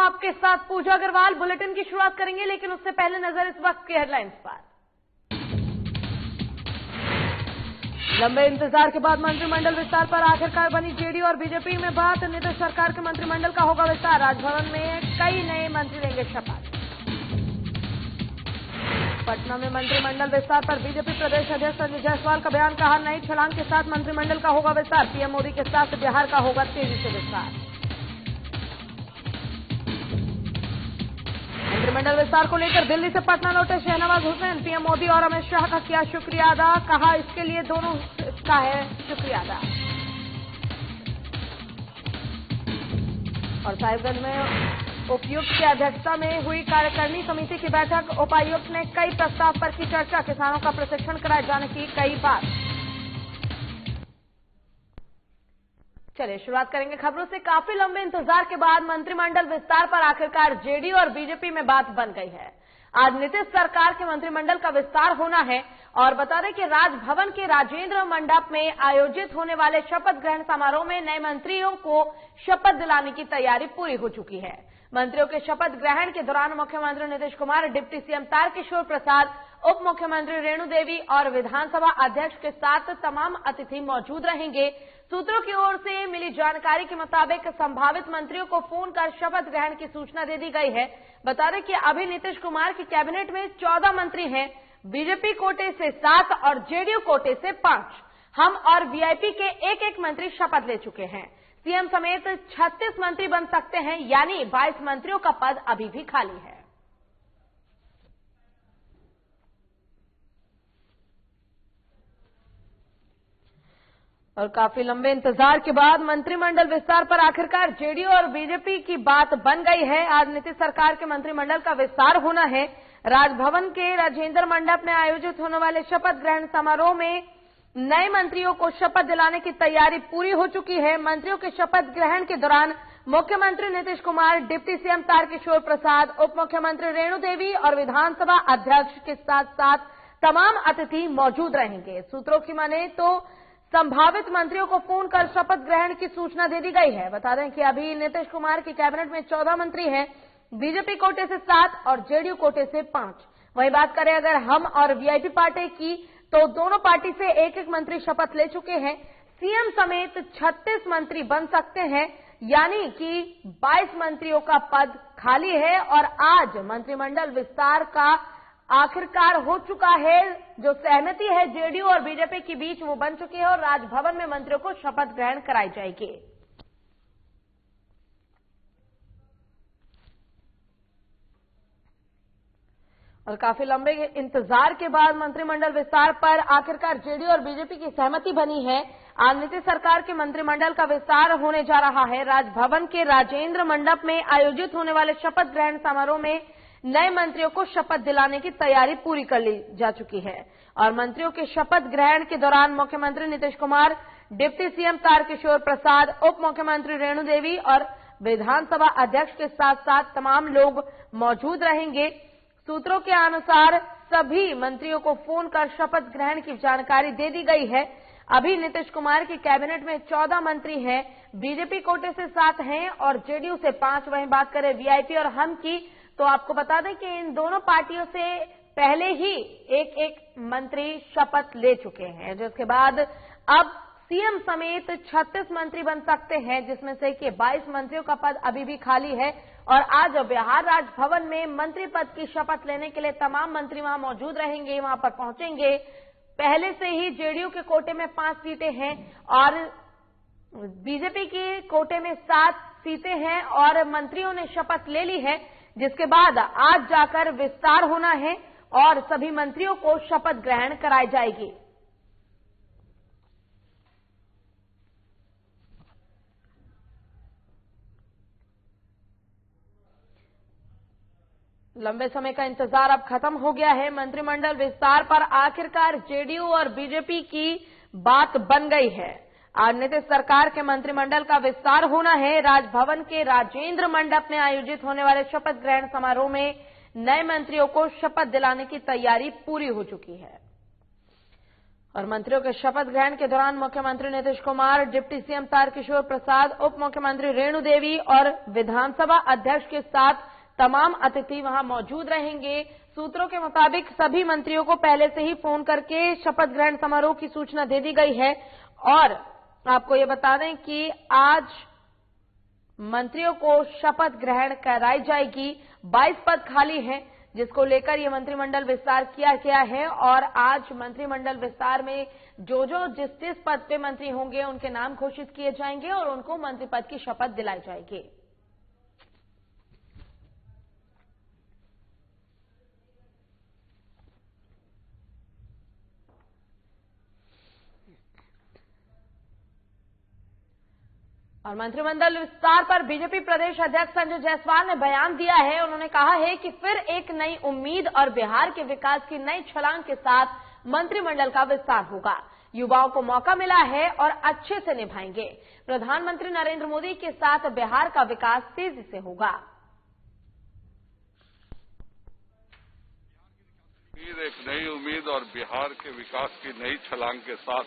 आपके साथ पूजा अग्रवाल। बुलेटिन की शुरुआत करेंगे, लेकिन उससे पहले नजर इस वक्त की हेडलाइंस पर। लंबे इंतजार के बाद मंत्रिमंडल विस्तार पर आखिरकार बनी जेडीयू और बीजेपी में बात। नीतीश सरकार के मंत्रिमंडल का होगा विस्तार। राजभवन में कई नए मंत्री लेंगे शपथ। पटना में मंत्रिमंडल विस्तार पर बीजेपी प्रदेश अध्यक्ष संजय जायसवाल का बयान। कहा, नई छलांग के साथ मंत्रिमंडल का होगा विस्तार। पीएम मोदी के साथ बिहार का होगा तेजी से विस्तार। मंत्रिमंडल विस्तार को लेकर दिल्ली से पटना लौटे शहनवाज हुसैन। पीएम मोदी और अमित शाह का किया शुक्रिया अदा। कहा, इसके लिए दोनों का है शुक्रिया अदा। और साहिबगंज में उपायुक्त की अध्यक्षता में हुई कार्यकारिणी समिति की बैठक। उपायुक्त ने कई प्रस्ताव पर की चर्चा। किसानों का प्रशिक्षण कराए जाने की कई बात। चलिए शुरुआत करेंगे खबरों से। काफी लंबे इंतजार के बाद मंत्रिमंडल विस्तार पर आखिरकार जेडीयू और बीजेपी में बात बन गई है। आज नीतीश सरकार के मंत्रिमंडल का विस्तार होना है और बता दें कि राजभवन के राजेंद्र मंडप में आयोजित होने वाले शपथ ग्रहण समारोह में नए मंत्रियों को शपथ दिलाने की तैयारी पूरी हो चुकी है। मंत्रियों के शपथ ग्रहण के दौरान मुख्यमंत्री नीतीश कुमार, डिप्टी सीएम तारकिशोर प्रसाद, उप मुख्यमंत्री रेणु देवी और विधानसभा अध्यक्ष के साथ तमाम अतिथि मौजूद रहेंगे। सूत्रों की ओर से मिली जानकारी के मुताबिक संभावित मंत्रियों को फोन कर शपथ ग्रहण की सूचना दे दी गई है। बता दें कि अभी नीतीश कुमार की कैबिनेट में 14 मंत्री हैं। बीजेपी कोटे से 7 और जेडीयू कोटे से 5। हम और वीआईपी के एक मंत्री शपथ ले चुके हैं। सीएम समेत 36 मंत्री बन सकते हैं, यानी 22 मंत्रियों का पद अभी भी खाली है। और काफी लंबे इंतजार के बाद मंत्रिमंडल विस्तार पर आखिरकार जेडीयू और बीजेपी की बात बन गई है। आज नीतीश सरकार के मंत्रिमंडल का विस्तार होना है। राजभवन के राजेंद्र मंडप में आयोजित होने वाले शपथ ग्रहण समारोह में नए मंत्रियों को शपथ दिलाने की तैयारी पूरी हो चुकी है। मंत्रियों के शपथ ग्रहण के दौरान मुख्यमंत्री नीतीश कुमार, डिप्टी सीएम तारकिशोर प्रसाद, उप मुख्यमंत्री रेणु देवी और विधानसभा अध्यक्ष के साथ साथ तमाम अतिथि मौजूद रहेंगे। सूत्रों की माने तो संभावित मंत्रियों को फोन कर शपथ ग्रहण की सूचना दे दी गई है। बता दें कि अभी नीतीश कुमार की कैबिनेट में 14 मंत्री हैं। बीजेपी कोटे से 7 और जेडीयू कोटे से 5। वहीं बात करें अगर हम और वीआईपी पार्टी की, तो दोनों पार्टी से एक मंत्री शपथ ले चुके हैं। सीएम समेत 36 मंत्री बन सकते हैं, यानी कि 22 मंत्रियों का पद खाली है। और आज मंत्रिमंडल विस्तार का आखिरकार हो चुका है। जो सहमति है जेडीयू और बीजेपी के बीच वो बन चुकी है और राजभवन में मंत्रियों को शपथ ग्रहण कराई जाएगी। और काफी लंबे इंतजार के बाद मंत्रिमंडल विस्तार पर आखिरकार जेडीयू और बीजेपी की सहमति बनी है। आज नीतीश सरकार के मंत्रिमंडल का विस्तार होने जा रहा है। राजभवन के राजेंद्र मंडप में आयोजित होने वाले शपथ ग्रहण समारोह में नए मंत्रियों को शपथ दिलाने की तैयारी पूरी कर ली जा चुकी है। और मंत्रियों के शपथ ग्रहण के दौरान मुख्यमंत्री नीतीश कुमार, डिप्टी सीएम तारकिशोर प्रसाद, उप मुख्यमंत्री रेणु देवी और विधानसभा अध्यक्ष के साथ साथ तमाम लोग मौजूद रहेंगे। सूत्रों के अनुसार सभी मंत्रियों को फोन कर शपथ ग्रहण की जानकारी दे दी गई है। अभी नीतीश कुमार की कैबिनेट में 14 मंत्री हैं। बीजेपी कोटे से 7 हैं और जेडीयू से 5। वहीं बात करें वीआईपी और हम की, तो आपको बता दें कि इन दोनों पार्टियों से पहले ही एक मंत्री शपथ ले चुके हैं, जिसके बाद अब सीएम समेत 36 मंत्री बन सकते हैं, जिसमें से कि 22 मंत्रियों का पद अभी भी खाली है। और आज बिहार राजभवन में मंत्री पद की शपथ लेने के लिए तमाम मंत्री वहां मौजूद रहेंगे, वहां पर पहुंचेंगे। पहले से ही जेडीयू के कोटे में 5 सीटें हैं और बीजेपी के कोटे में 7 सीटें हैं और मंत्रियों ने शपथ ले ली है, जिसके बाद आज जाकर विस्तार होना है और सभी मंत्रियों को शपथ ग्रहण कराई जाएगी। लंबे समय का इंतजार अब खत्म हो गया है। मंत्रिमंडल विस्तार पर आखिरकार जेडीयू और बीजेपी की बात बन गई है। आज नीतीश सरकार के मंत्रिमंडल का विस्तार होना है। राजभवन के राजेंद्र मंडप में आयोजित होने वाले शपथ ग्रहण समारोह में नए मंत्रियों को शपथ दिलाने की तैयारी पूरी हो चुकी है। और मंत्रियों के शपथ ग्रहण के दौरान मुख्यमंत्री नीतीश कुमार, डिप्टी सीएम तारकिशोर प्रसाद, उप मुख्यमंत्री रेणु देवी और विधानसभा अध्यक्ष के साथ तमाम अतिथि वहां मौजूद रहेंगे। सूत्रों के मुताबिक सभी मंत्रियों को पहले से ही फोन करके शपथ ग्रहण समारोह की सूचना दे दी गई है और आपको ये बता दें कि आज मंत्रियों को शपथ ग्रहण कराई जाएगी। 22 पद खाली हैं, जिसको लेकर ये मंत्रिमंडल विस्तार किया गया है और आज मंत्रिमंडल विस्तार में जो जिस पद पे मंत्री होंगे उनके नाम घोषित किए जाएंगे और उनको मंत्री पद की शपथ दिलाई जाएगी। और मंत्रिमंडल विस्तार पर बीजेपी प्रदेश अध्यक्ष संजय जायसवाल ने बयान दिया है। उन्होंने कहा है कि फिर एक नई उम्मीद और बिहार के विकास की नई छलांग के साथ मंत्रिमंडल का विस्तार होगा। युवाओं को मौका मिला है और अच्छे से निभाएंगे। प्रधानमंत्री नरेंद्र मोदी के साथ बिहार का विकास तेजी से होगा। फिर एक नई उम्मीद और बिहार के विकास की नई छलांग के साथ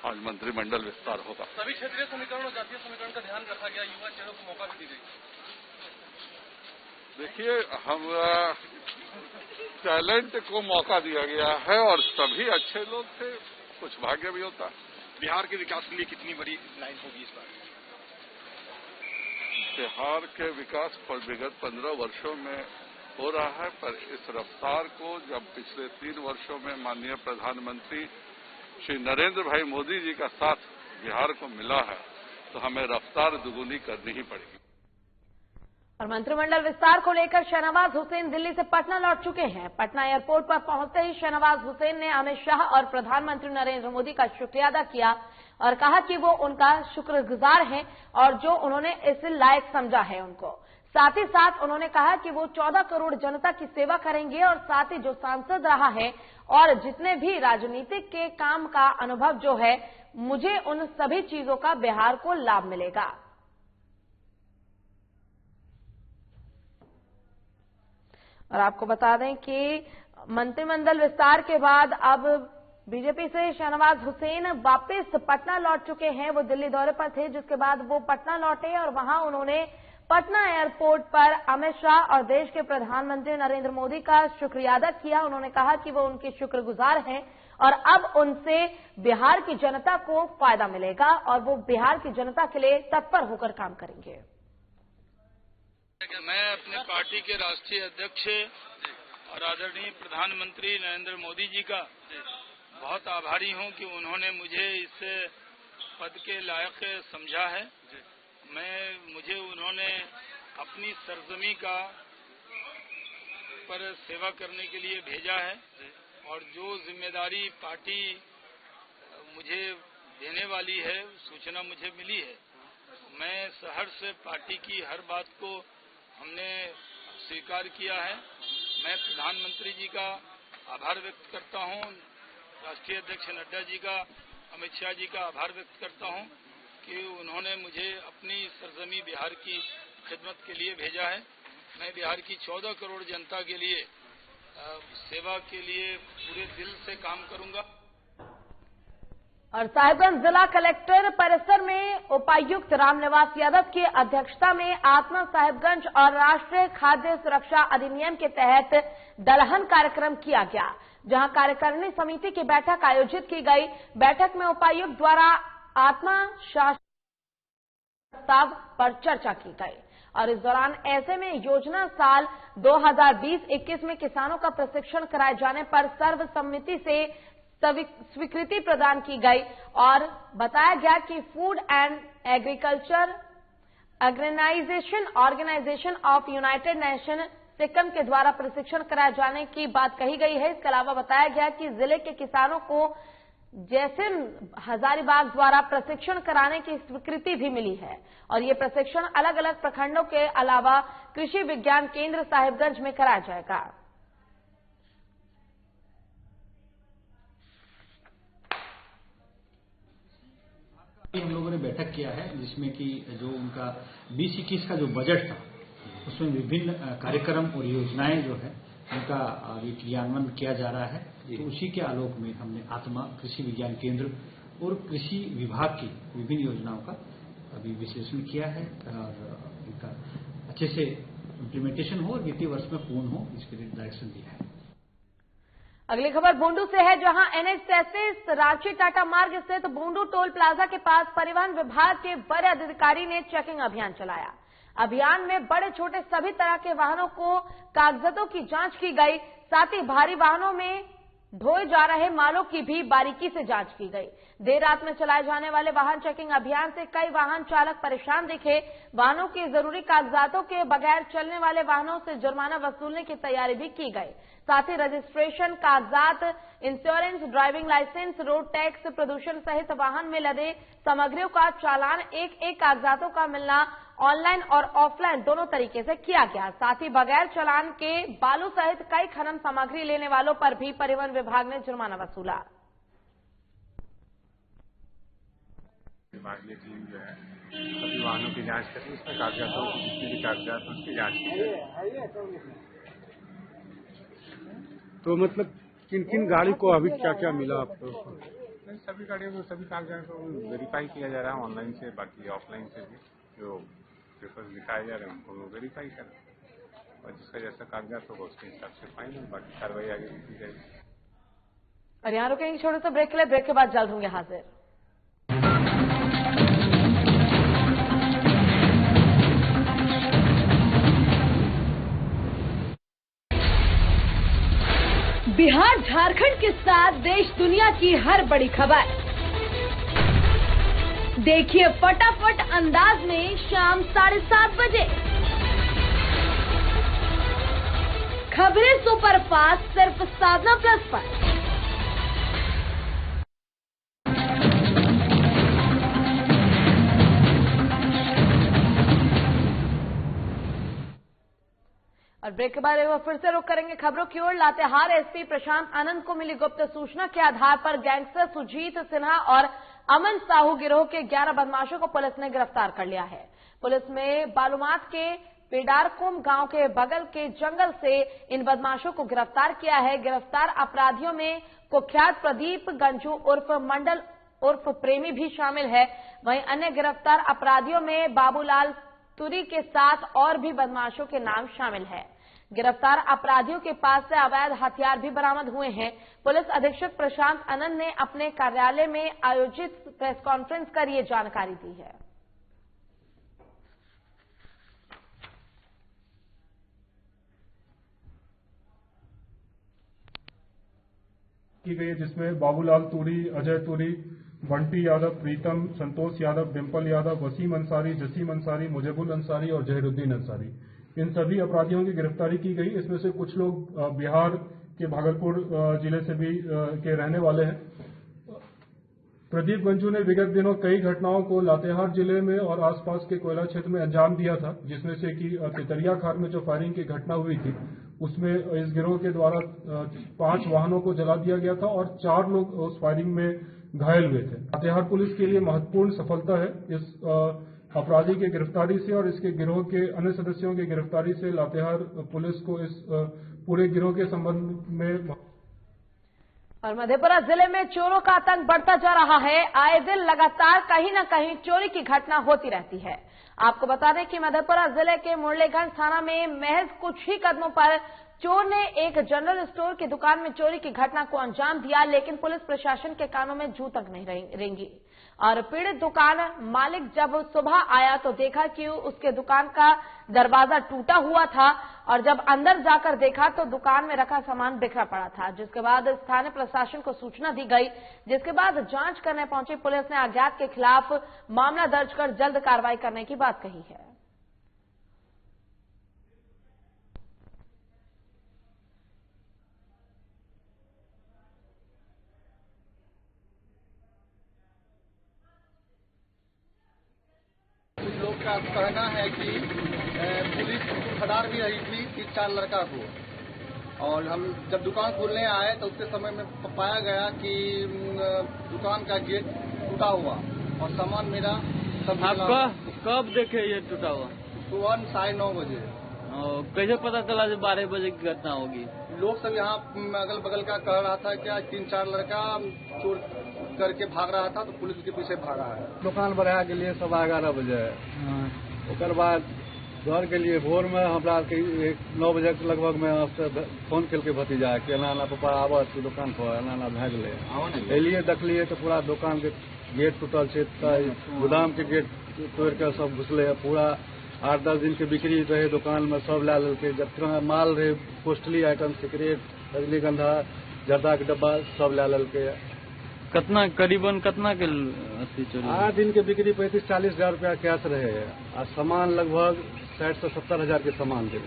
आज मंत्रिमंडल विस्तार होगा। सभी क्षेत्रीय समीकरण और जातीय समीकरण का ध्यान रखा गया, युवा चेहरों को मौका भी दी गई। देखिए, हम टैलेंट को मौका दिया गया है और सभी अच्छे लोग थे, कुछ भाग्य भी होता है। बिहार के विकास के लिए कितनी बड़ी लाइन होगी इस बार? बिहार के विकास पर विगत 15 वर्षों में हो रहा है, पर इस रफ्तार को जब पिछले 3 वर्षों में माननीय प्रधानमंत्री श्री नरेंद्र भाई मोदी जी का साथ बिहार को मिला है तो हमें रफ्तार दुगुनी करनी ही पड़ेगी। और मंत्रिमंडल विस्तार को लेकर शहनवाज हुसैन दिल्ली से पटना लौट चुके हैं। पटना एयरपोर्ट पर पहुंचते ही शहनवाज हुसैन ने अमित शाह और प्रधानमंत्री नरेंद्र मोदी का शुक्रिया अदा किया और कहा कि वो उनका शुक्रगुजार हैं और जो उन्होंने इस लायक समझा है उनको। साथ ही साथ उन्होंने कहा कि वो 14 करोड़ जनता की सेवा करेंगे और साथ ही जो सांसद रहा है और जितने भी राजनीतिक के काम का अनुभव जो है, मुझे उन सभी चीजों का बिहार को लाभ मिलेगा। और आपको बता दें कि मंत्रिमंडल विस्तार के बाद अब बीजेपी से शहनवाज हुसैन वापस पटना लौट चुके हैं। वो दिल्ली दौरे पर थे, जिसके बाद वो पटना लौटे और वहां उन्होंने पटना एयरपोर्ट पर अमित शाह और देश के प्रधानमंत्री नरेंद्र मोदी का शुक्रिया अदा किया। उन्होंने कहा कि वो उनके शुक्रगुजार हैं और अब उनसे बिहार की जनता को फायदा मिलेगा और वो बिहार की जनता के लिए तत्पर होकर काम करेंगे। मैं अपने पार्टी के राष्ट्रीय अध्यक्ष और आदरणीय प्रधानमंत्री नरेंद्र मोदी जी का बहुत आभारी हूं कि उन्होंने मुझे इस पद के लायक समझा है। मुझे उन्होंने अपनी सरजमी का पर सेवा करने के लिए भेजा है और जो जिम्मेदारी पार्टी मुझे देने वाली है, सूचना मुझे मिली है, मैं सहर्ष पार्टी की हर बात को हमने स्वीकार किया है। मैं प्रधानमंत्री जी का आभार व्यक्त करता हूं, राष्ट्रीय अध्यक्ष नड्डा जी का, अमित शाह जी का आभार व्यक्त करता हूं कि उन्होंने मुझे अपनी सरजमी बिहार की खिदमत के लिए भेजा है। मैं बिहार की 14 करोड़ जनता के लिए सेवा के लिए पूरे दिल से काम करूंगा। और साहिबगंज जिला कलेक्टर परिसर में उपायुक्त रामनिवास यादव की अध्यक्षता में आत्मा साहिबगंज और राष्ट्रीय खाद्य सुरक्षा अधिनियम के तहत दलहन कार्यक्रम किया गया, जहां कार्यकारिणी समिति की बैठक आयोजित की गई। बैठक में उपायुक्त द्वारा आत्मा शासन प्रस्ताव पर चर्चा की गई और इस दौरान ऐसे में योजना साल 2020-21 में किसानों का प्रशिक्षण कराए जाने पर सर्वसम्मति से स्वीकृति प्रदान की गई और बताया गया कि Food and Agriculture Organization of United Nation Sikkim के द्वारा प्रशिक्षण कराए जाने की बात कही गई है। इसके अलावा बताया गया कि जिले के किसानों को जैसे हजारीबाग द्वारा प्रशिक्षण कराने की स्वीकृति भी मिली है और ये प्रशिक्षण अलग अलग प्रखंडों के अलावा कृषि विज्ञान केंद्र साहिबगंज में कराया जाएगा। हम लोगों ने बैठक किया है जिसमें कि जो उनका 20-21 का जो बजट था उसमें विभिन्न कार्यक्रम और योजनाएं जो है उनका अभी क्रियान्वयन किया जा रहा है। तो उसी के आलोक में हमने आत्मा कृषि विज्ञान केंद्र और कृषि विभाग की विभिन्न योजनाओं का अभी विश्लेषण किया है और इनका अच्छे से इम्प्लीमेंटेशन हो और वित्तीय वर्ष में पूर्ण हो, इसके लिए डायरेक्शन दिया है। अगली खबर बूंदू से है, जहां NH-33 रांची टाटा मार्ग स्थित बूंदू टोल प्लाजा के पास परिवहन विभाग के बड़े अधिकारी ने चेकिंग अभियान चलाया। अभियान में बड़े छोटे सभी तरह के वाहनों को कागजातों की जांच की गई, साथ ही भारी वाहनों में ढोए जा रहे मालों की भी बारीकी से जांच की गई। देर रात में चलाए जाने वाले वाहन चेकिंग अभियान से कई वाहन चालक परेशान दिखे। वाहनों के जरूरी कागजातों के बगैर चलने वाले वाहनों से जुर्माना वसूलने की तैयारी भी की गई। साथ ही रजिस्ट्रेशन कागजात, insurance, driving licence, road tax, प्रदूषण सहित वाहन में लदे सामग्रियों का चालान, एक कागजातों का मिलना ऑनलाइन और ऑफलाइन दोनों तरीके से किया गया। साथ ही बगैर चालान के बालू सहित कई खनन सामग्री लेने वालों पर भी परिवहन विभाग ने जुर्माना वसूला। विभाग की टीम जो है सभी वाहनों की जांच करी, उसमें कागजातों जितने भी कागजात उसकी जांच की। तो मतलब किन किन गाड़ी को अभी क्या क्या मिला आपको? सभी गाड़ियों को सभी कागजात को वेरीफाई किया जा रहा है ऑनलाइन से, बाकी ऑफलाइन से भी जो पेपर्स दिखाए जा रहे हैं उनको वेरीफाई करें और जिसका जैसा कागजात होगा उसके हिसाब से फाइनल, बाकी कार्रवाई आगे की जाएगी। और यहाँ रुकेंगे छोटे से ब्रेक के लिए, ब्रेक के बाद जल्द होंगे हाजिर। बिहार झारखंड के साथ देश दुनिया की हर बड़ी खबर देखिए फटाफट अंदाज में शाम 7:30 बजे। खबरें सुपरफास्ट सिर्फ साधना प्लस पर। और ब्रेक के बाद एक बार फिर से रुक करेंगे खबरों की ओर। लातेहार एसपी प्रशांत आनंद को मिली गुप्त सूचना के आधार पर गैंगस्टर सुजीत सिन्हा और अमन साहू गिरोह के 11 बदमाशों को पुलिस ने गिरफ्तार कर लिया है। पुलिस ने बालूमाथ के पेडारकुम गांव के बगल के जंगल से इन बदमाशों को गिरफ्तार किया है। गिरफ्तार अपराधियों में कुख्यात प्रदीप गंजू उर्फ मंडल उर्फ प्रेमी भी शामिल है। वहीं अन्य गिरफ्तार अपराधियों में बाबूलाल तुरी के साथ और भी बदमाशों के नाम शामिल है। गिरफ्तार अपराधियों के पास से अवैध हथियार भी बरामद हुए हैं। पुलिस अधीक्षक प्रशांत आनंद ने अपने कार्यालय में आयोजित प्रेस कॉन्फ्रेंस कर ये जानकारी दी है। की गई है, जिसमें बाबूलाल तुरी, अजय तुरी, बंटी यादव, प्रीतम, संतोष यादव, डिम्पल यादव, वसीम अंसारी, जसीम अंसारी, मुजबुल अंसारी और जहीरुद्दीन अंसारी, इन सभी अपराधियों की गिरफ्तारी की गई। इसमें से कुछ लोग बिहार के भागलपुर जिले से भी के रहने वाले हैं। प्रदीप गंजू ने विगत दिनों कई घटनाओं को लातेहार जिले में और आसपास के कोयला क्षेत्र में अंजाम दिया था, जिसमें से कि तितरिया खार में जो फायरिंग की घटना हुई थी उसमें इस गिरोह के द्वारा 5 वाहनों को जला दिया गया था और 4 लोग उस फायरिंग में घायल हुए थे। लातेहार पुलिस के लिए महत्वपूर्ण सफलता है इस अपराधी की गिरफ्तारी से और इसके गिरोह के अन्य सदस्यों की गिरफ्तारी से लातेहार पुलिस को इस पूरे गिरोह के संबंध में। और मधेपुरा जिले में चोरों का आतंक बढ़ता जा रहा है। आए दिन लगातार कहीं न कहीं चोरी की घटना होती रहती है। आपको बता दें कि मधेपुरा जिले के मुरलीगंज थाना में महज कुछ ही कदमों पर चोर ने एक जनरल स्टोर की दुकान में चोरी की घटना को अंजाम दिया, लेकिन पुलिस प्रशासन के कानों में जू तक नहीं रेंगी। और पीड़ित दुकान मालिक जब सुबह आया तो देखा कि उसके दुकान का दरवाजा टूटा हुआ था और जब अंदर जाकर देखा तो दुकान में रखा सामान बिखरा पड़ा था, जिसके बाद स्थानीय प्रशासन को सूचना दी गई। जिसके बाद जांच करने पहुंची पुलिस ने अज्ञात के खिलाफ मामला दर्ज कर जल्द कार्रवाई करने की बात कही है। का कहना है कि पुलिस खदार भी रही थी 3-4 लड़का को, और हम जब दुकान खोलने आए तो उसके समय में पाया गया कि दुकान का गेट टूटा हुआ और सामान मेरा सब। आपका कब देखे ये टूटा हुआ? सुबह 9:30 बजे। कैसे पता चला जो 12 बजे की घटना होगी? लोग सब यहाँ अगल बगल का कह रहा था क्या 3-4 लड़का चोर करके भाग रहा था, तो पुलिस के पीछे भागा है। दुकान बढ़ा के लिए 11:15 बजे, उसके बाद घर के लिए भोर में हमरा 9 बजे लगभग में फोन कल के भतीजा कि एना पापा आब दुकान पर एना भए गए। एलिए देखलिए तो पूरा दुकान के गेट टूटल है, गोदाम के गेट तोड़ के सब घुसले। पूरा 8-10 दिन के बिक्री रहे दुकान में सब ला लेके, जितना माल रहे कॉस्टली आइटम, सिगरेट, रजनीगंधा, जर्दा के डब्बा सब ला लेके। कितना करीबन कितना के 8 दिन के बिक्री 35-40 हजार रुपया कैश रहे और सामान लगभग 60 से 70 हजार के सामान दे।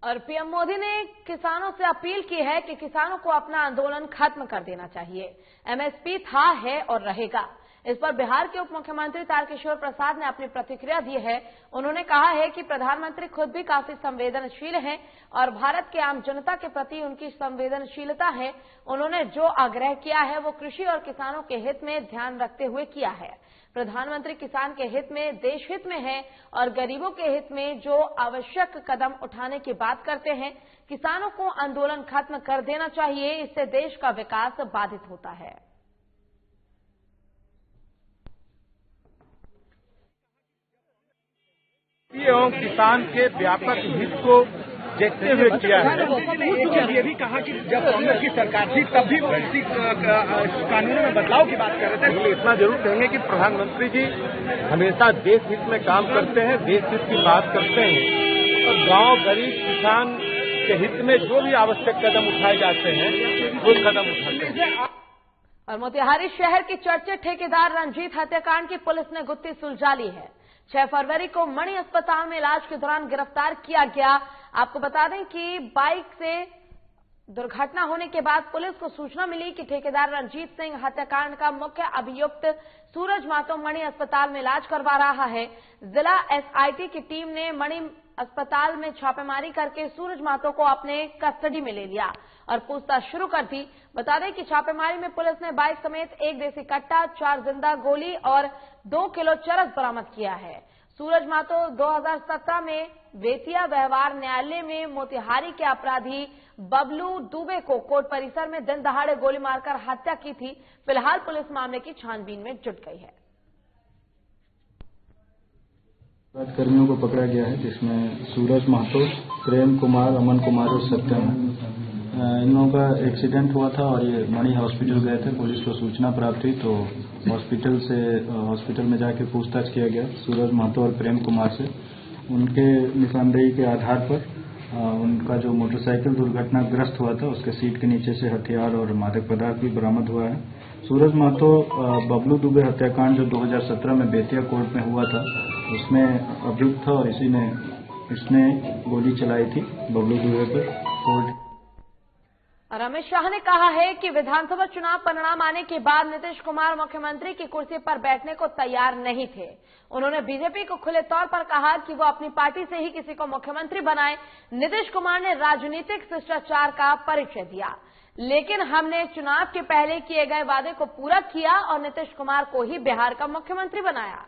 और पीएम मोदी ने किसानों से अपील की है कि किसानों को अपना आंदोलन खत्म कर देना चाहिए। एमएसपी था, है और रहेगा। इस पर बिहार के उप मुख्यमंत्री तारकिशोर प्रसाद ने अपनी प्रतिक्रिया दी है। उन्होंने कहा है कि प्रधानमंत्री खुद भी काफी संवेदनशील हैं और भारत के आम जनता के प्रति उनकी संवेदनशीलता है। उन्होंने जो आग्रह किया है वो कृषि और किसानों के हित में ध्यान रखते हुए किया है। प्रधानमंत्री किसान के हित में, देश हित में है और गरीबों के हित में जो आवश्यक कदम उठाने की बात करते हैं। किसानों को आंदोलन खत्म कर देना चाहिए, इससे देश का विकास बाधित होता है। एवं किसान के व्यापक हित को देखते हुए किया है। ये भी कहा कि जब कांग्रेस की सरकार थी तब भी कृषि कानूनों में बदलाव की बात कर रहे थे। इतना जरूर कहेंगे कि प्रधानमंत्री जी हमेशा देश हित में काम करते हैं, देश हित की बात करते हैं और गांव, गरीब, किसान के हित में जो भी आवश्यक कदम उठाए जाते हैं वो कदम उठाते हैं। और मोतिहारी शहर के चर्चित ठेकेदार रंजीत हत्याकांड की पुलिस ने गुत्थी सुलझा ली है। 6 फरवरी को मणि अस्पताल में इलाज के दौरान गिरफ्तार किया गया। आपको बता दें कि बाइक से दुर्घटना होने के बाद पुलिस को सूचना मिली कि ठेकेदार रंजीत सिंह हत्याकांड का मुख्य अभियुक्त सूरज महतो मणि अस्पताल में इलाज करवा रहा है। जिला एसआईटी की टीम ने मणि अस्पताल में छापेमारी करके सूरज महतो को अपने कस्टडी में ले लिया और पूछताछ शुरू कर दी। बता दें कि छापेमारी में पुलिस ने बाइक समेत 1 देसी कट्टा, 4 जिंदा गोली और 2 किलो चरस बरामद किया है। सूरज महतो 2017 में बेतिया व्यवहार न्यायालय में मोतिहारी के अपराधी बबलू दुबे को कोर्ट परिसर में दिन दहाड़े गोली मारकर हत्या की थी। फिलहाल पुलिस मामले की छानबीन में जुट गई है। कर्मियों को पकड़ा गया है जिसमें सूरज महतो, प्रेम कुमार, अमन कुमार और सत्यम। इन लोगों का एक्सीडेंट हुआ था और ये मणि हॉस्पिटल गए थे। पुलिस को सूचना प्राप्त हुई तो हॉस्पिटल में जाके पूछताछ किया गया सूरज महतो और प्रेम कुमार से। उनके निशानदेही के आधार पर उनका जो मोटरसाइकिल दुर्घटनाग्रस्त हुआ था उसके सीट के नीचे से हथियार और मादक पदार्थ भी बरामद हुआ है। सूरज महतो बबलू दुबे हत्याकांड जो 2017 में बेतिया कोर्ट में हुआ था उसमें अभियुक्त था और इसने गोली चलाई थी बबलू दुबे पर। कोर्ट और अमित शाह ने कहा है कि विधानसभा चुनाव परिणाम आने के बाद नीतीश कुमार मुख्यमंत्री की कुर्सी पर बैठने को तैयार नहीं थे। उन्होंने बीजेपी को खुले तौर पर कहा कि वो अपनी पार्टी से ही किसी को मुख्यमंत्री बनाए। नीतीश कुमार ने राजनीतिक शिष्टाचार का परिचय दिया, लेकिन हमने चुनाव के पहले किए गए वादे को पूरा किया और नीतीश कुमार को ही बिहार का मुख्यमंत्री बनाया।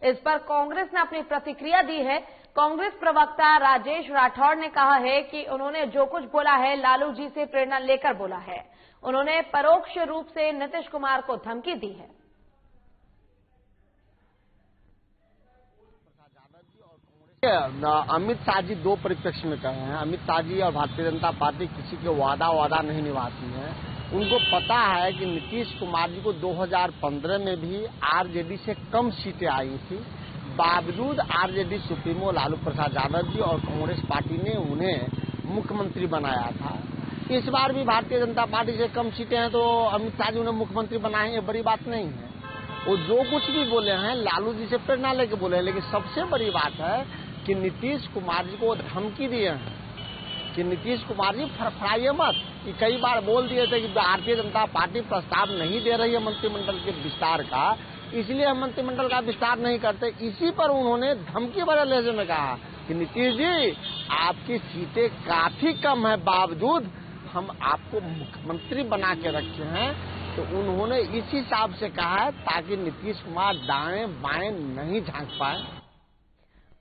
इस पर कांग्रेस ने अपनी प्रतिक्रिया दी है। कांग्रेस प्रवक्ता राजेश राठौड़ ने कहा है कि उन्होंने जो कुछ बोला है लालू जी से प्रेरणा लेकर बोला है। उन्होंने परोक्ष रूप से नीतीश कुमार को धमकी दी है। अमित शाह जी 2 परिप्रेक्ष्य में कहे हैं। अमित शाह जी और भारतीय जनता पार्टी किसी के वादा नहीं निभाती है। उनको पता है कि नीतीश कुमार जी को 2015 में भी आरजेडी से कम सीटें आई थी, बावजूद आरजेडी सुप्रीमो लालू प्रसाद यादव जी और कांग्रेस पार्टी ने उन्हें मुख्यमंत्री बनाया था। इस बार भी भारतीय जनता पार्टी से कम सीटें हैं तो अमित शाह जी उन्हें मुख्यमंत्री बनाए, ये बड़ी बात नहीं है। वो जो कुछ भी बोले हैं लालू जी से प्रेरणा लेके बोले हैं, लेकिन सबसे बड़ी बात है कि नीतीश कुमार जी को धमकी दिए हैं कि नीतीश कुमार जी फड़फड़ाइए मत। कि कई बार बोल दिए थे कि भारतीय जनता पार्टी प्रस्ताव नहीं दे रही है मंत्रिमंडल के विस्तार का, इसलिए हम मंत्रिमंडल का विस्तार नहीं करते। इसी पर उन्होंने धमकी भरे लहजे में कहा कि नीतीश जी आपकी सीटें काफी कम है, बावजूद हम आपको मुख्यमंत्री बना के रखे हैं। तो उन्होंने इसी हिसाब से कहा है ताकि नीतीश कुमार दाएं बाएं नहीं झांक पाए।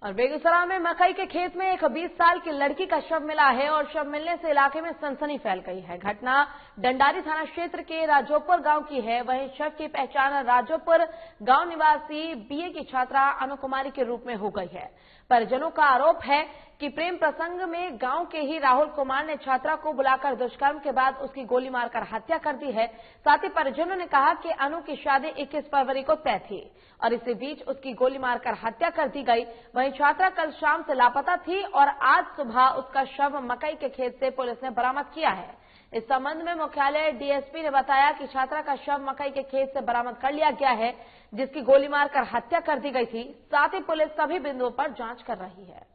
और बेगूसराय में मकई के खेत में एक 20 साल की लड़की का शव मिला है और शव मिलने से इलाके में सनसनी फैल गई है। घटना डंडारी थाना क्षेत्र के राजोपुर गांव की है। वहीं शव की पहचान राजोपुर गांव निवासी बीए की छात्रा अनु कुमारी के रूप में हो गई है। परिजनों का आरोप है कि प्रेम प्रसंग में गांव के ही राहुल कुमार ने छात्रा को बुलाकर दुष्कर्म के बाद उसकी गोली मारकर हत्या कर दी है। साथ ही परिजनों ने कहा कि अनु की शादी 21 फरवरी को तय थी और इसी बीच उसकी गोली मारकर हत्या कर दी गई। वहीं छात्रा कल शाम से लापता थी और आज सुबह उसका शव मकई के खेत से पुलिस ने बरामद किया है। इस संबंध में मुख्यालय डीएसपी ने बताया कि छात्रा का शव मकई के खेत से बरामद कर लिया गया है, जिसकी गोली मारकर हत्या कर दी गई थी। साथ ही पुलिस सभी बिंदुओं पर जांच कर रही है।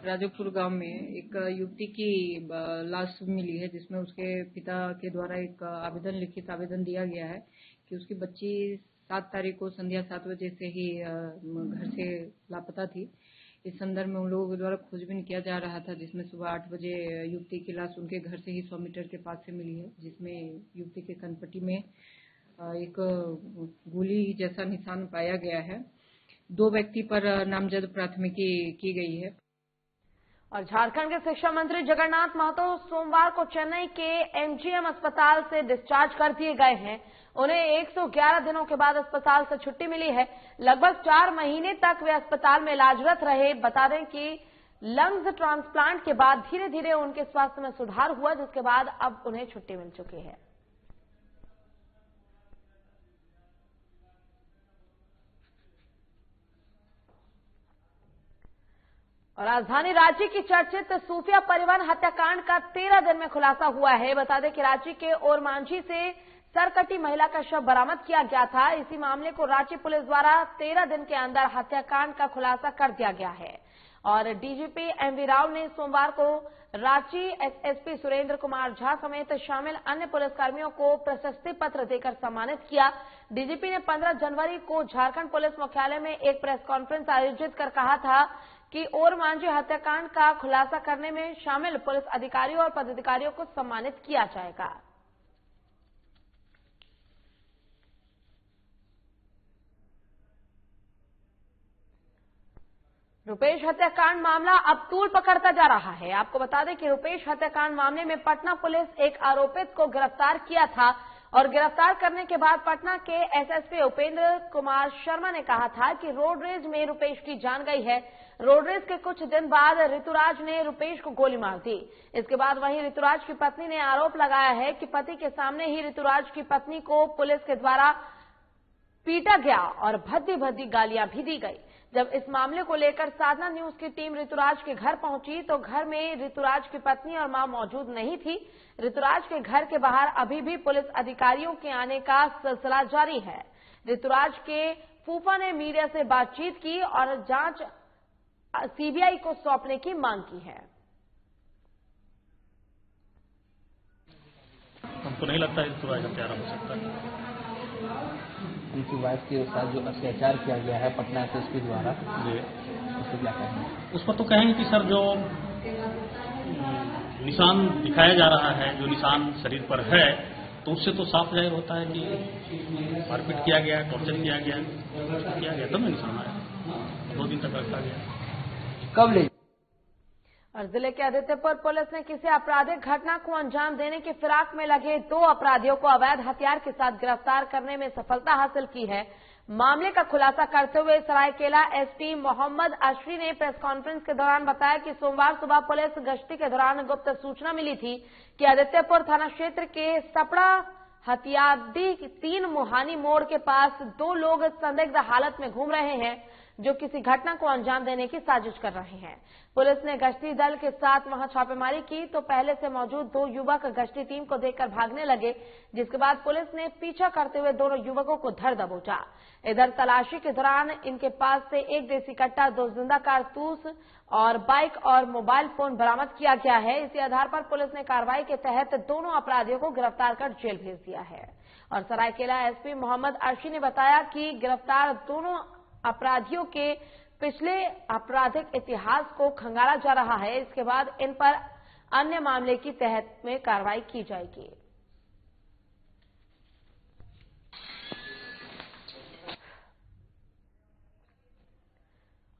राजोपुर गांव में एक युवती की लाश मिली है, जिसमें उसके पिता के द्वारा एक लिखित आवेदन दिया गया है कि उसकी बच्ची 7 तारीख को संध्या 7 बजे से ही घर से लापता थी। इस संदर्भ में उन लोगों के द्वारा खोजबीन किया जा रहा था, जिसमें सुबह 8 बजे युवती की लाश उनके घर से ही 100 मीटर के पास से मिली है, जिसमें युवती के कनपट्टी में एक गोली जैसा निशान पाया गया है। 2 व्यक्ति पर नामजद प्राथमिकी की गई है। और झारखंड के शिक्षा मंत्री जगन्नाथ महतो सोमवार को चेन्नई के एमजीएम अस्पताल से डिस्चार्ज कर दिए गए हैं। उन्हें 111 दिनों के बाद अस्पताल से छुट्टी मिली है। लगभग 4 महीने तक वे अस्पताल में इलाजरत रहे। बता दें कि लंग्स ट्रांसप्लांट के बाद धीरे धीरे उनके स्वास्थ्य में सुधार हुआ, जिसके बाद अब उन्हें छुट्टी मिल चुकी है। और राजधानी रांची की चर्चित सूफिया परिवहन हत्याकांड का 13 दिन में खुलासा हुआ है। बता दें कि रांची के ओरमांझी से सरकटी महिला का शव बरामद किया गया था। इसी मामले को रांची पुलिस द्वारा 13 दिन के अंदर हत्याकांड का खुलासा कर दिया गया है। और डीजीपी एमवी राव ने सोमवार को रांची एसएसपी सुरेंद्र कुमार झा समेत शामिल अन्य पुलिसकर्मियों को प्रशस्ति पत्र देकर सम्मानित किया। डीजीपी ने 15 जनवरी को झारखंड पुलिस मुख्यालय में एक प्रेस कॉन्फ्रेंस आयोजित कर कहा था कि ओरमांझी हत्याकांड का खुलासा करने में शामिल पुलिस अधिकारियों और पदाधिकारियों को सम्मानित किया जाएगा। रुपेश हत्याकांड मामला अब तूल पकड़ता जा रहा है। आपको बता दें कि रुपेश हत्याकांड मामले में पटना पुलिस एक आरोपित को गिरफ्तार किया था और गिरफ्तार करने के बाद पटना के एसएसपी उपेंद्र कुमार शर्मा ने कहा था कि रोड रेज में रुपेश की जान गई है। रोड रेज के कुछ दिन बाद ऋतुराज ने रुपेश को गोली मार दी। इसके बाद वहीं ऋतुराज की पत्नी ने आरोप लगाया है कि पति के सामने ही ऋतुराज की पत्नी को पुलिस के द्वारा पीटा गया और भद्दी भद्दी गालियां भी दी गई। जब इस मामले को लेकर साधना न्यूज की टीम ऋतुराज के घर पहुंची तो घर में ऋतुराज की पत्नी और मां मौजूद नहीं थी। ऋतुराज के घर के बाहर अभी भी पुलिस अधिकारियों के आने का सिलसिला जारी है। ऋतुराज के फूफा ने मीडिया से बातचीत की और जांच सीबीआई को सौंपने की मांग की है। हमको नहीं लगता ऋतुराज हत्यारा हो सकता है। उनकी वाइफ के साथ जो अत्याचार किया गया है पटना एसएसपी द्वारा, उसको क्या कहेंगे? उस पर तो कहेंगे कि सर जो निशान दिखाया जा रहा है, जो निशान शरीर पर है, तो उससे तो साफ जाहिर होता है कि मारपीट किया गया, टॉर्चर किया गया तब निशान आया। 2 दिन तक रखा गया। कब ले? और जिले के आदित्यपुर पुलिस ने किसी आपराधिक घटना को अंजाम देने की फिराक में लगे 2 अपराधियों को अवैध हथियार के साथ गिरफ्तार करने में सफलता हासिल की है। मामले का खुलासा करते हुए सरायकेला एसपी मोहम्मद अशरी ने प्रेस कॉन्फ्रेंस के दौरान बताया कि सोमवार सुबह पुलिस गश्ती के दौरान गुप्त सूचना मिली थी कि आदित्यपुर थाना क्षेत्र के सपड़ा हथियारदी 3 मुहानी मोड़ के पास 2 लोग संदिग्ध हालत में घूम रहे हैं, जो किसी घटना को अंजाम देने की साजिश कर रहे हैं। पुलिस ने गश्ती दल के साथ वहां छापेमारी की तो पहले से मौजूद 2 युवक गश्ती टीम को देखकर भागने लगे, जिसके बाद पुलिस ने पीछा करते हुए दोनों युवकों को धर दबोचा। इधर तलाशी के दौरान इनके पास से 1 देसी कट्टा, 2 जिंदा कारतूस और बाइक और मोबाइल फोन बरामद किया गया है। इसी आधार पर पुलिस ने कार्रवाई के तहत दोनों अपराधियों को गिरफ्तार कर जेल भेज दिया है। और सरायकेला एसपी मोहम्मद अर्शी ने बताया कि गिरफ्तार दोनों अपराधियों के पिछले आपराधिक इतिहास को खंगाला जा रहा है। इसके बाद इन पर अन्य मामले की तहत में कार्रवाई की जाएगी।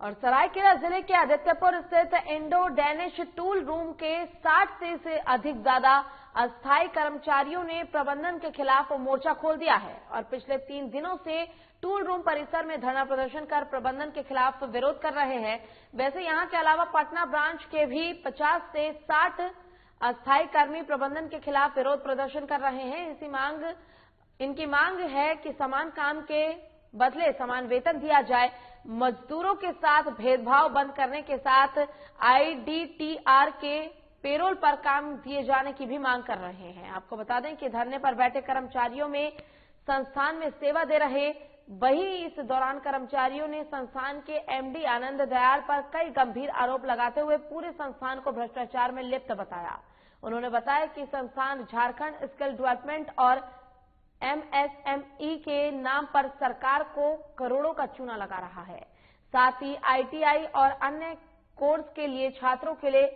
और सरायकेला जिले के आदित्यपुर स्थित इंडो डैनिश टूल रूम के 60 से अधिक ज्यादा अस्थायी कर्मचारियों ने प्रबंधन के खिलाफ मोर्चा खोल दिया है और पिछले 3 दिनों से टूल रूम परिसर में धरना प्रदर्शन कर प्रबंधन के खिलाफ विरोध कर रहे हैं। वैसे यहां के अलावा पटना ब्रांच के भी 50 से 60 अस्थायी कर्मी प्रबंधन के खिलाफ विरोध प्रदर्शन कर रहे हैं। इनकी मांग है कि समान काम के बदले समान वेतन दिया जाए, मजदूरों के साथ भेदभाव बंद करने के साथ IDTR के पेरोल पर काम दिए जाने की भी मांग कर रहे हैं। आपको बता दें कि धरने पर बैठे कर्मचारियों में संस्थान में सेवा दे रहे वही इस दौरान कर्मचारियों ने संस्थान के MD आनंद दयाल पर कई गंभीर आरोप लगाते हुए पूरे संस्थान को भ्रष्टाचार में लिप्त बताया। उन्होंने बताया कि संस्थान झारखंड स्किल डेवलपमेंट और MSME के नाम पर सरकार को करोड़ों का चूना लगा रहा है। साथ ही ITI और अन्य कोर्स के लिए छात्रों के लिए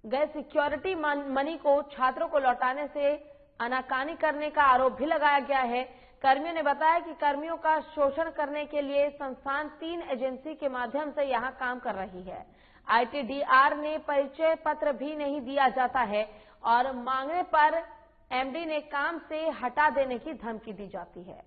गए सिक्योरिटी मनी को छात्रों को लौटाने से आनाकानी करने का आरोप भी लगाया गया है। कर्मियों ने बताया कि कर्मियों का शोषण करने के लिए संस्थान 3 एजेंसी के माध्यम से यहां काम कर रही है। ITDR ने परिचय पत्र भी नहीं दिया जाता है और मांगने पर MD ने काम से हटा देने की धमकी दी जाती है।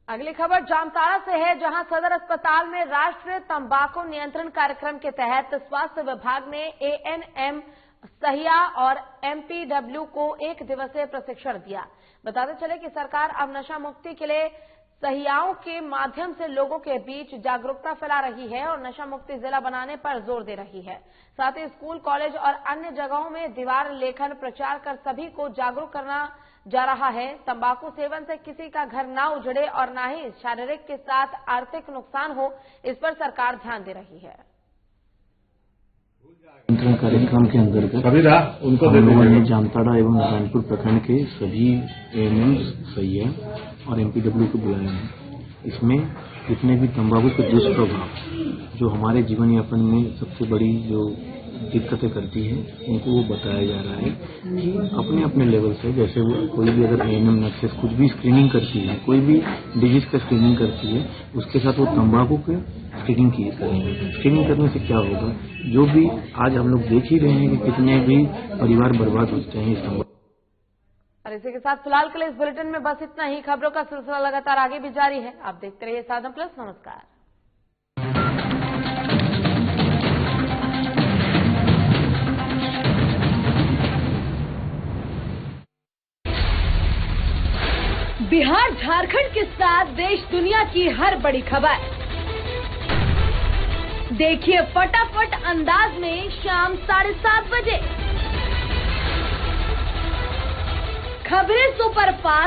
अगली खबर जामताड़ा से है, जहां सदर अस्पताल में राष्ट्रीय तंबाकू नियंत्रण कार्यक्रम के तहत स्वास्थ्य विभाग ने ANM सहिया और MPW को 1 दिवसीय प्रशिक्षण दिया। बताते चले कि सरकार अब नशा मुक्ति के लिए सहियाओं के माध्यम से लोगों के बीच जागरूकता फैला रही है और नशा मुक्ति जिला बनाने पर जोर दे रही है। साथ ही स्कूल, कॉलेज और अन्य जगहों में दीवार लेखन प्रचार कर सभी को जागरूक करना जा रहा है। तंबाकू सेवन से किसी का घर ना उजड़े और ना ही शारीरिक के साथ आर्थिक नुकसान हो, इस पर सरकार ध्यान दे रही है। नियंत्रण कार्यक्रम के अंतर्गत हम लोगों ने जामताड़ा एवं नारायणपुर प्रखंड के सभी ANMs, सहिया और MPW को बुलाया है। इसमें जितने भी तंबाकू के दुष्प्रभाव जो हमारे जीवन यापन में सबसे बड़ी जो दिक्कतें करती है उनको वो बताया जा रहा है कि अपने अपने लेवल से, जैसे वो कोई भी अगर ANM नर्सेस कुछ भी स्क्रीनिंग करती है, कोई भी डिजीज का स्क्रीनिंग करती है, उसके साथ वो तंबाकू के स्क्रीनिंग की करेंगे। स्क्रीनिंग करने से क्या होगा, जो भी आज हम लोग देख ही रहे हैं कि कितने भी परिवार बर्बाद होते हैं इस तंबाकू। और इसी के साथ फिलहाल के लिए इस बुलेटिन में बस इतना ही। खबरों का सिलसिला लगातार आगे भी जारी है। आप देखते रहिए साधन प्लस। नमस्कार। बिहार झारखंड के साथ देश दुनिया की हर बड़ी खबर देखिए फटाफट अंदाज में शाम 7:30 बजे। खबरें सुपरफास्ट